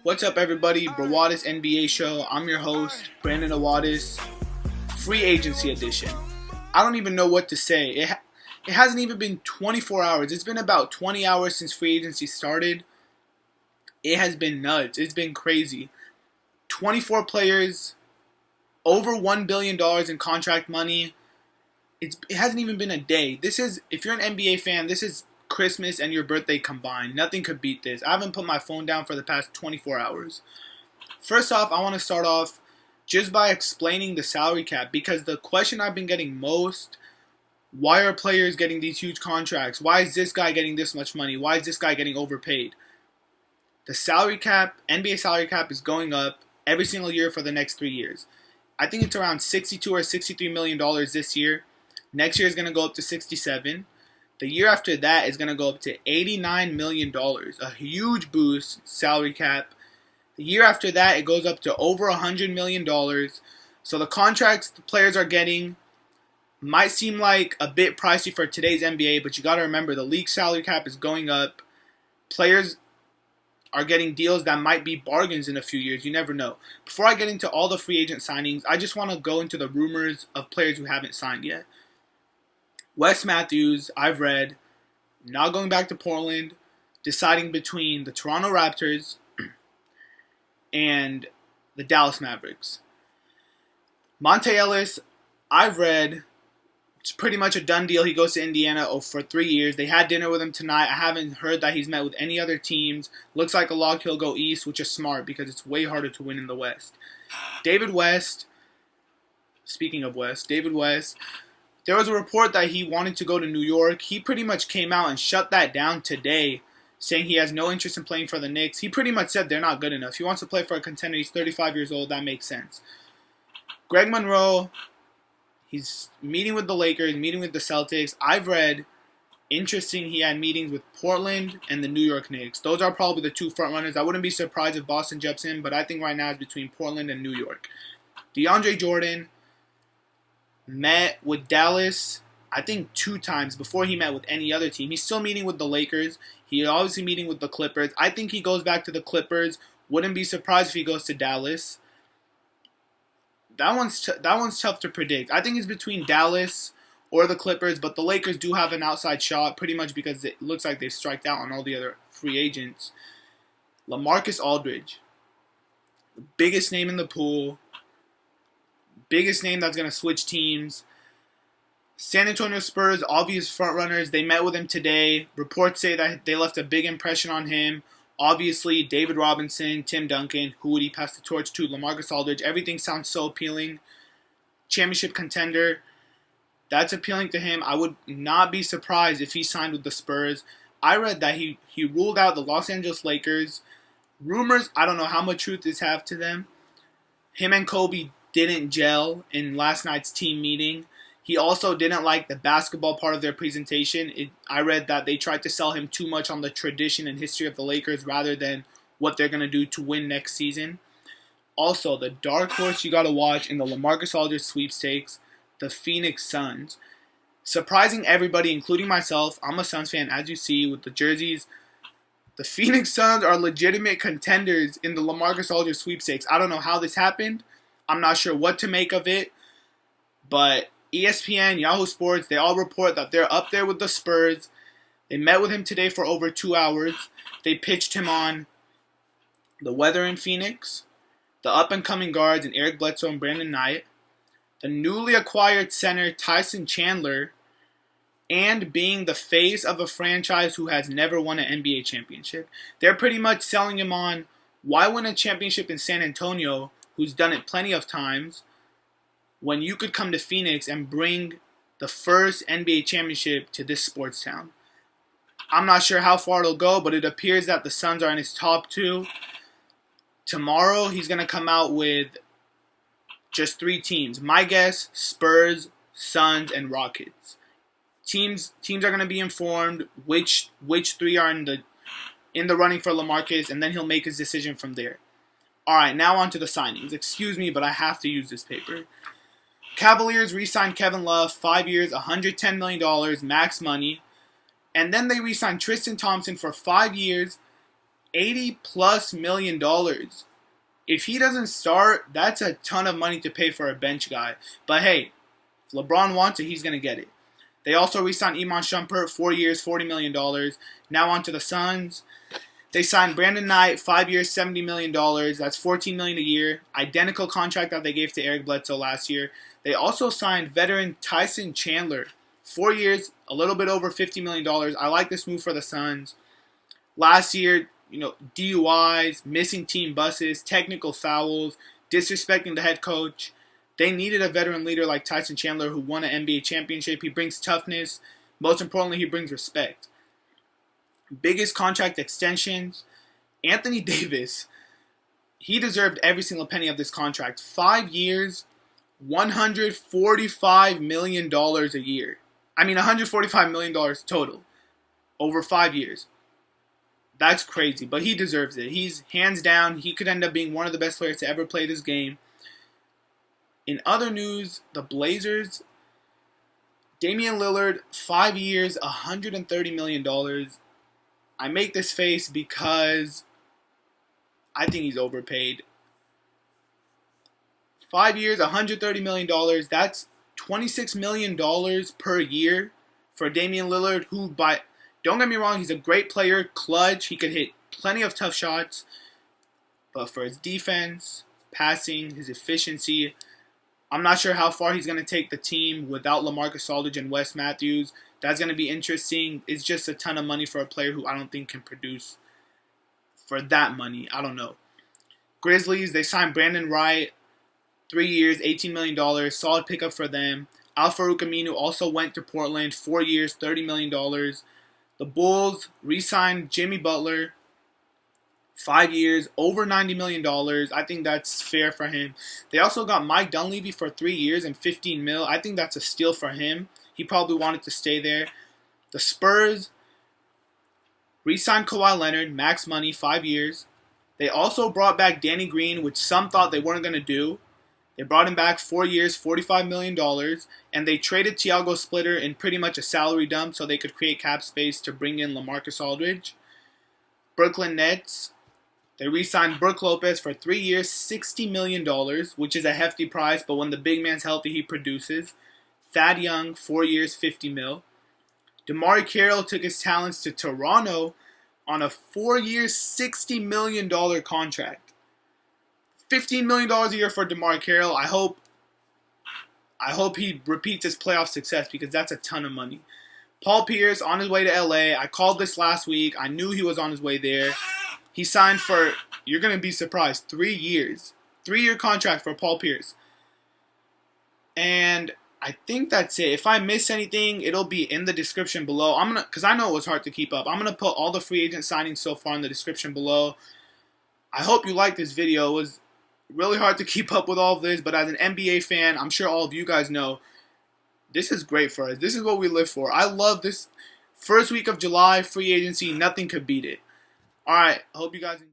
What's up, everybody? Brawadis NBA show. I'm your host, Brandon Brawadis. Free agency edition. I don't even know what to say. It hasn't even been 24 hours. It's been about 20 hours since free agency started. It has been nuts. It's been crazy. 24 players, over $1 billion in contract money. It hasn't even been a day. If you're an NBA fan, this is Christmas and your birthday combined. Nothing could beat this. I haven't put my phone down for the past 24 hours. First off, I want to start off just by explaining the salary cap, because the question I've been getting most, why are players getting these huge contracts? Why is this guy getting this much money? Why is this guy getting overpaid? The salary cap, NBA salary cap, is going up every single year for the next 3 years. I think it's around $62 or $63 million this year. Next year is going to go up to 67. The year after that is going to go up to $89 million, a huge boost, salary cap. The year after that, it goes up to over $100 million. So the contracts the players are getting might seem like a bit pricey for today's NBA, but you got to remember the league salary cap is going up. Players are getting deals that might be bargains in a few years. You never know. Before I get into all the free agent signings, I just want to go into the rumors of players who haven't signed yet. Wes Matthews, I've read, not going back to Portland, deciding between the Toronto Raptors and the Dallas Mavericks. Monte Ellis, I've read, it's pretty much a done deal. He goes to Indiana for 3 years. They had dinner with him tonight. I haven't heard that he's met with any other teams. Looks like a lock he'll go east, which is smart because it's way harder to win in the West. David West, speaking of West, David West, there was a report that he wanted to go to New York. He pretty much came out and shut that down today, saying he has no interest in playing for the Knicks. He pretty much said they're not good enough. He wants to play for a contender. He's 35 years old. That makes sense. Greg Monroe, he's meeting with the Lakers, meeting with the Celtics. I've read, interesting, he had meetings with Portland and the New York Knicks. Those are probably the two front runners. I wouldn't be surprised if Boston jumps in, but I think right now it's between Portland and New York. DeAndre Jordan met with Dallas, I think 2 times before he met with any other team. He's still meeting with the Lakers. He's obviously meeting with the Clippers. I think he goes back to the Clippers. Wouldn't be surprised if he goes to Dallas. That one's tough to predict. I think it's between Dallas or the Clippers, but the Lakers do have an outside shot, pretty much because it looks like they've striked out on all the other free agents. LaMarcus Aldridge, the biggest name in the pool, biggest name that's going to switch teams. San Antonio Spurs, obvious frontrunners. They met with him today. Reports say that they left a big impression on him. Obviously, David Robinson, Tim Duncan, who would he pass the torch to? LaMarcus Aldridge. Everything sounds so appealing. Championship contender. That's appealing to him. I would not be surprised if he signed with the Spurs. I read that he ruled out the Los Angeles Lakers. Rumors, I don't know how much truth this have to them. Him and Kobe didn't gel in last night's team meeting. He also didn't like the basketball part of their presentation. I read that they tried to sell him too much on the tradition and history of the Lakers rather than what they're going to do to win next season. Also, the dark horse you got to watch in the LaMarcus Aldridge sweepstakes, the Phoenix Suns. Surprising everybody, including myself. I'm a Suns fan, as you see, with the jerseys. The Phoenix Suns are legitimate contenders in the LaMarcus Aldridge sweepstakes. I don't know how this happened. I'm not sure what to make of it, but ESPN, Yahoo Sports, they all report that they're up there with the Spurs. They met with him today for over 2 hours. They pitched him on the weather in Phoenix, the up-and-coming guards in Eric Bledsoe and Brandon Knight, the newly acquired center Tyson Chandler, and being the face of a franchise who has never won an NBA championship. They're pretty much selling him on, why win a championship in San Antonio, who's done it plenty of times, when you could come to Phoenix and bring the first NBA championship to this sports town. I'm not sure how far it'll go, but it appears that the Suns are in his top 2. Tomorrow, he's going to come out with just 3 teams. My guess, Spurs, Suns, and Rockets. Teams are going to be informed which 3 are in the running for LaMarcus, and then he'll make his decision from there. All right, now on to the signings. Excuse me, but I have to use this paper. Cavaliers re-signed Kevin Love, 5 years, $110 million, max money. And then they re-signed Tristan Thompson for 5 years, $80+ million. If he doesn't start, that's a ton of money to pay for a bench guy. But hey, if LeBron wants it, he's going to get it. They also re-signed Iman Shumpert, 4 years, $40 million. Now on to the Suns. They signed Brandon Knight, 5 years, $70 million. That's $14 million a year. Identical contract that they gave to Eric Bledsoe last year. They also signed veteran Tyson Chandler, 4 years, a little bit over $50 million. I like this move for the Suns. Last year, DUIs, missing team buses, technical fouls, disrespecting the head coach. They needed a veteran leader like Tyson Chandler who won an NBA championship. He brings toughness. Most importantly, he brings respect. Biggest contract extensions. Anthony Davis. He deserved every single penny of this contract. 5 years, $145 million a year. I mean, $145 million total over 5 years. That's crazy, but he deserves it. He's hands down. He could end up being one of the best players to ever play this game. In other news, the Blazers, Damian Lillard, 5 years, $130 million. I make this face because I think he's overpaid. 5 years, $130 million. That's $26 million per year for Damian Lillard, who, don't get me wrong, he's a great player, clutch. He could hit plenty of tough shots. But for his defense, passing, his efficiency, I'm not sure how far he's going to take the team without LaMarcus Aldridge and Wes Matthews. That's going to be interesting. It's just a ton of money for a player who I don't think can produce for that money. I don't know. Grizzlies, they signed Brandon Wright, 3 years, $18 million. Solid pickup for them. Al-Farouq Aminu also went to Portland, 4 years, $30 million. The Bulls re-signed Jimmy Butler, 5 years, over $90 million. I think that's fair for him. They also got Mike Dunleavy for 3 years and $15 million. I think that's a steal for him. He probably wanted to stay there. The Spurs re-signed Kawhi Leonard, max money, 5 years. They also brought back Danny Green, which some thought they weren't going to do. They brought him back 4 years, $45 million. And they traded Thiago Splitter in pretty much a salary dump so they could create cap space to bring in LaMarcus Aldridge. Brooklyn Nets, they re-signed Brook Lopez for 3 years, $60 million, which is a hefty price, but when the big man's healthy, he produces. Thad Young, 4 years, $50 million. DeMar Carroll took his talents to Toronto on a 4-year, $60 million contract. $15 million a year for DeMar Carroll. I hope he repeats his playoff success because that's a ton of money. Paul Pierce on his way to LA. I called this last week. I knew he was on his way there. He signed for, you're going to be surprised, 3 years. 3-year contract for Paul Pierce. And I think that's it. If I miss anything, it'll be in the description below. Because I know it was hard to keep up. I'm going to put all the free agent signings so far in the description below. I hope you liked this video. It was really hard to keep up with all of this, but as an NBA fan, I'm sure all of you guys know, this is great for us. This is what we live for. I love this first week of July, free agency. Nothing could beat it. All right, I hope you guys enjoy.